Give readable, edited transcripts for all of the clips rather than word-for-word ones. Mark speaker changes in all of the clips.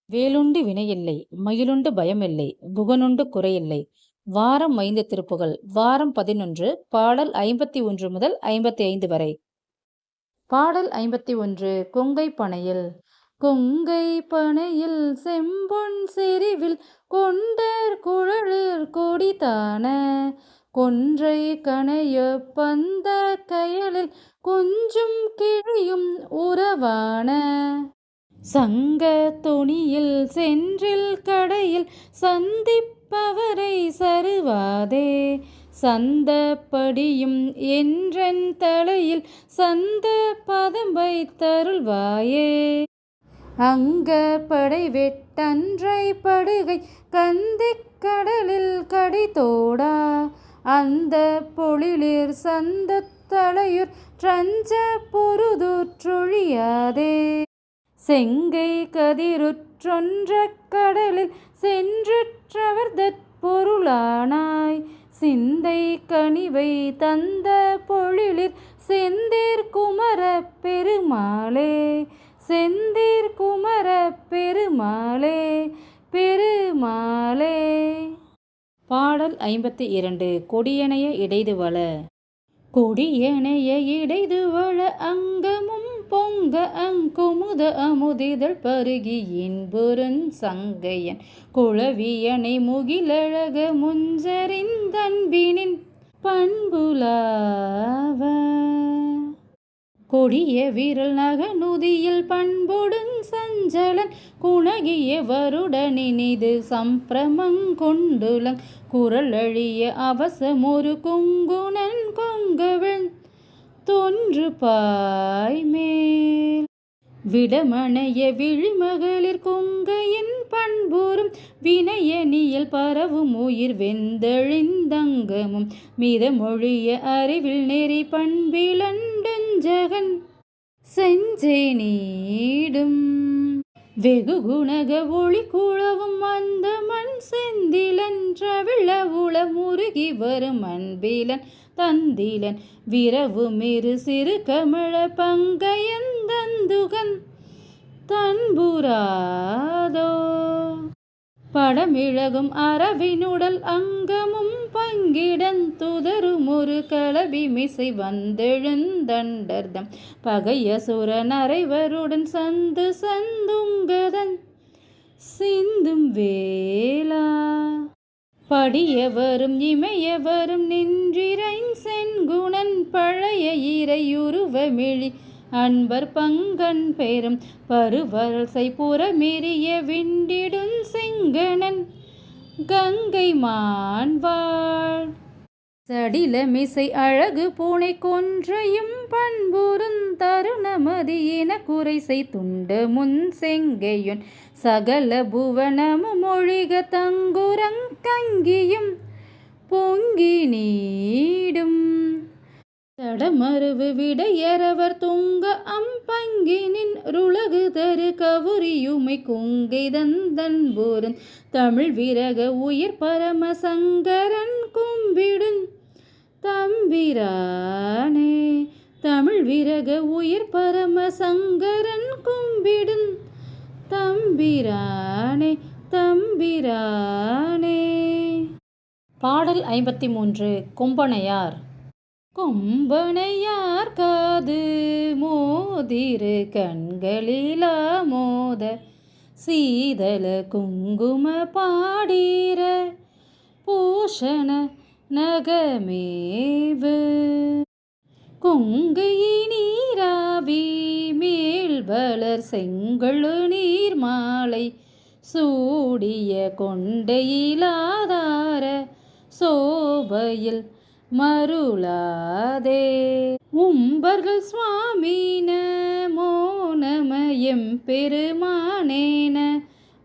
Speaker 1: வேலுண்டு வினையில்லை, மயிலுண்டு பயமில்லை, குகனுண்டு குறையில்லை. வாரம் 5 திருப்புகழ். வாரம் 11. பாடல் 51 முதல் 55 வரை. பாடல் 51. கொங்கை பனையில். கொங்கை பனையில் செம்பொன் செறிவில் கொண்டர் குழலர் கொடிதான கொன்றை கணைய பந்த கயலில் கொஞ்சும் கிழியும் உறவான சங்க தொனியில் சென்றில் கடையில் சந்திப்பவரை சருவாதே சந்த படியும் என்றன் தலையில் சந்த பதம் வைத்தருள்வாயே அங்க படை வெட்டன்றை படுகை கந்திக் கடலில் கடிதோடா அந்த பொழிலிர் சந்த தலையுர் ட்ரஞ்ச பொருதுற்றொழியாதே செங்கை கதிருற்றொன்ற கடலில் சென்றுற்றவர் பொருளானாய் சிந்தை கனிவை தந்த பொழிலில் செந்தீர் குமர பெருமாளே செந்தீர் குமர பெருமாளே பெருமாளே. பாடல் 52. கொடியனைய இடைதுவள. கொடியனைய இடைதுவள அங்கமும் பொங்க அங்குமுத அமுதிதழ் பருகி இன்புறுஞ் சங்கையன் குளவியனை முகிலழக முஞ்சறிந்தன்பினின் பண்புலாவ கொடிய வீரல் நகநுதியில் பண்பொடுஞ் சஞ்சலன் குணகிய வருடனினிது சம்பிரமங்கொண்டுலங் குரலழிய அவசமொரு கொங்குனன் கொங்கவிழ் தொன்று பாய்மேல் விடமணைய விழிமகளிர் கொங்கையின் பண்புறும் வினயனியல் பரவும் உயிர் வெந்தழிந்தங்கமும் மிதமொழிய அறிவில் நெறி பண்பிலண்டுஞ்சகன் செஞ்சே நீடும் வெகு குணக ஒளி குழவும் அந்த மண் செந்திலன்றவிழ உள முருகி வரும் அன்பிலன் தந்திலன் விரவு மிரு சிறு கமழ பங்கையந்தந்துகன் தன்புராதோ படமிழகும் அரவினுடல் அங்கமும் பங்கிடன் துதருமொரு களபி மிசை வந்தெழுந்தண்டர்தம் பகையசுர நரைவருடன் சந்து சந்துங்கதன் சிந்தும் வேளா படியவரும் இமையவரும் நின்றிரைன் சென்குணன் பழைய இறையுருவமிழி அன்பர் பங்கன் பெரும் பருவரசை புறமெறிய விண்டிடுஞ் செங்கணன் கங்கை மான்வாள் சடிலமிசை அழகு பூனை கொன்றையும் பண்புறுந் தருணமதியின குறைசை துண்ட முன் செங்கையுன் சகல புவனமும் ஒழிக தங்குரங் கங்கியும் பொங்கி நீடும் தடமருவு விடையரவர் துங்க அம்பங்கினின் ருளகு தரு கவுரியுமை கொங்கை தந்தன்புரன் தமிழ் விரக உயிர் பரம சங்கரன் கும்பிடுன் தம்பிரானே தமிழ் விரக உயிர் பரம சங்கரன் கும்பிடுன் தம்பிரானே தம்பிரானே. பாடல் 53. கொம்பனையார். கொம்பனையார் காது மோதிரு கண்களிலா மோத சீதல குங்கும பாடீர பூஷண நகமேவு கொங்கையை நீராவி மேல் வளர் செங்கழு நீர் மாலை சூடிய கொண்டையிலாதார சோபையில் மருளாதே உம்பர்கள் சுவாமி நமோ நம எம்பெருமானேன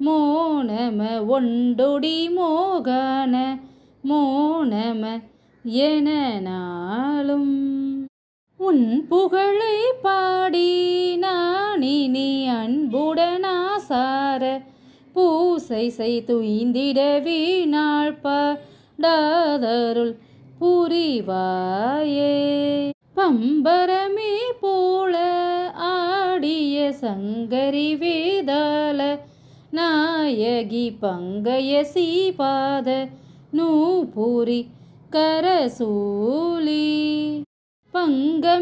Speaker 1: மோனம ஒண்டொடி மோகான மோனம என நாளும் உன் புகழை பாடி நானினி அன்புடனாசார பூசை செய்துய்ந்திட வீணாள் பாடாதருள் புரிவாயே பம்பரமே போல ஆடிய சங்கரி வேதாள நாயகி பங்கய சீபாத நூபுரி கரசூலி பங்கமிலாலீலி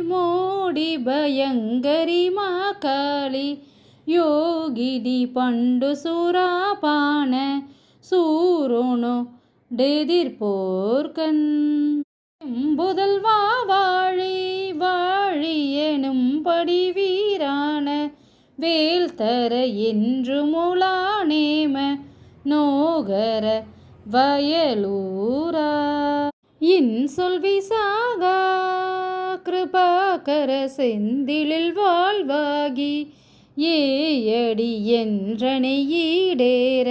Speaker 1: மோடி பயங்கரி மாகாளி யோகினி பண்டு சுராபான சூரோனோ டெதிர்போர்கண் புதல்வா வாழி வாழி எனும்படி வீரான வேல் தர என்று முலானேம நோகர வயலூரா இன்சொல் விசாகா கிருபாகர செந்திலில் வாழ்வாகி ஏயடி என்றனை ஈடேற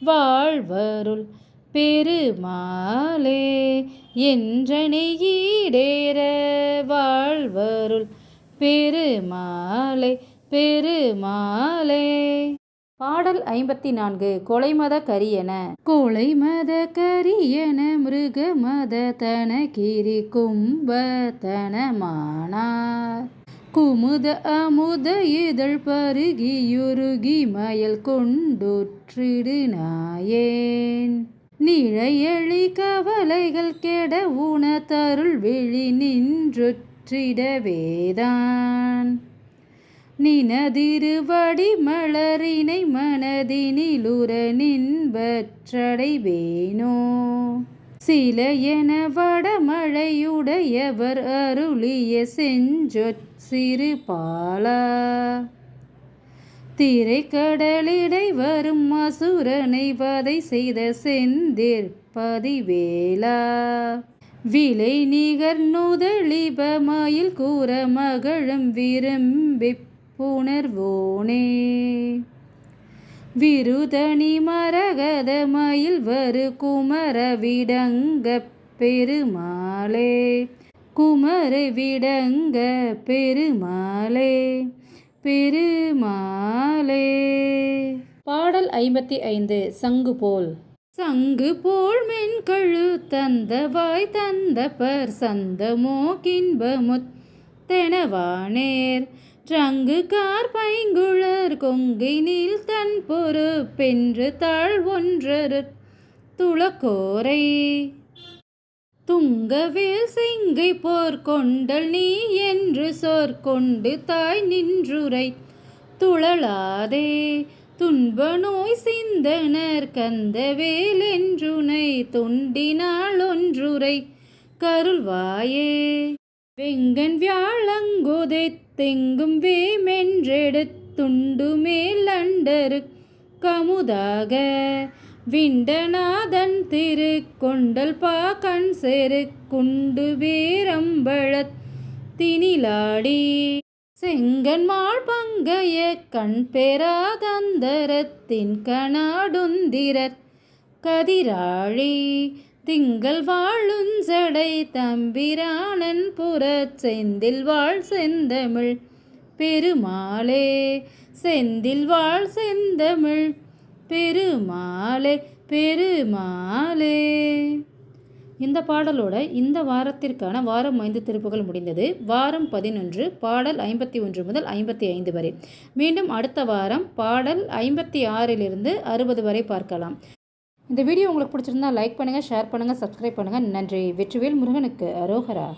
Speaker 1: வாழ்வருள் பெருமாளே என்றனை ஈடேற வாழ்வருள் பெருமாளே பெருமாளே. பாடல் 54. கொலைமத கரியன. கொலைமத கரியன மிருகமத தனகிரி கும்பதனமானார் குமுத அமுத இதழ் பருகியுருகி மயல் கொண்டுற்றிடு நாயேன் நிழையழி கவலைகள் கெட உண தருள் விழி நின்றுற்றிடவேதான் நினதிருவடி மலரினை மனதினிலுற நின்பற்றடைவேனோ சில என வடமழையுடையவர் அருளிய செஞ்சொற்சிறு பாலா திரைக்கடலிடை வரும் அசுரனை வதை செய்த செந்திற்பதிவேலா விலை நிகர் நுதளிப மயில் கூற மகளும் விரும்பி புணர்வோனே விருதனி மரகத மயில் வரு குமர விடங்க பெருமாளே குமர விடங்க பெருமாளே பெருமாளே. பாடல் 55. சங்கு போல். சங்கு போல் மென்கழு தந்தவாய் தந்த பர் சந்தமோ கின்பமுத் தெனவானேர் ட்ரங்கு கார் பைங்குளர் கொங்கை நீல் தன் பொறுப்பென்று தாழ் ஒன்றரு துளக்கோரை துங்கவேல் செங்கை போர் கொண்டல் நீ என்று சொற்கொண்டு தாய் நின்றுரை துழலாதே துன்ப நோய் சிந்தனர் கந்தவேல் என்றுனை தொண்டினாள் ஒன்றுரை கருள்வாயே வெங்கன் வியாழங்குதை தெங்கும் வேமென்றெடுத்துண்டு மேல் அண்டரு கமுதாக விண்டநாதன் திரு கொண்டல் பாக்கண் செரு குண்டு வீரம்பழத் தினிலாடி செங்கன்மாள் பங்கைய கண் பெறாதந்தரத்தின் கனாடுந்திரர் கதிராழி திங்கள் வாழுஞ்சடை தம்பிரானன் புறச் செந்தில் வாழ் செந்தமிழ் பெருமாளே செந்தில் வாழ் செந்தமிழ் பெருமாளே பெருமாளே. இந்த பாடலோட இந்த வாரத்திற்கான வாரம் 5 திருப்புகள் முடிந்தது. வாரம் 11 பாடல் 51 முதல் 55 வரை. மீண்டும் அடுத்த வாரம் பாடல் 56 60 வரை பார்க்கலாம். இந்த வீடியோ உங்களுக்கு பிடிச்சிருந்தா லைக் பண்ணுங்கள், ஷேர் பண்ணுங்கள், சப்ஸ்கிரைப் பண்ணுங்கள். நன்றி. வெற்றிவேல் முருகனுக்கு அரோகரா.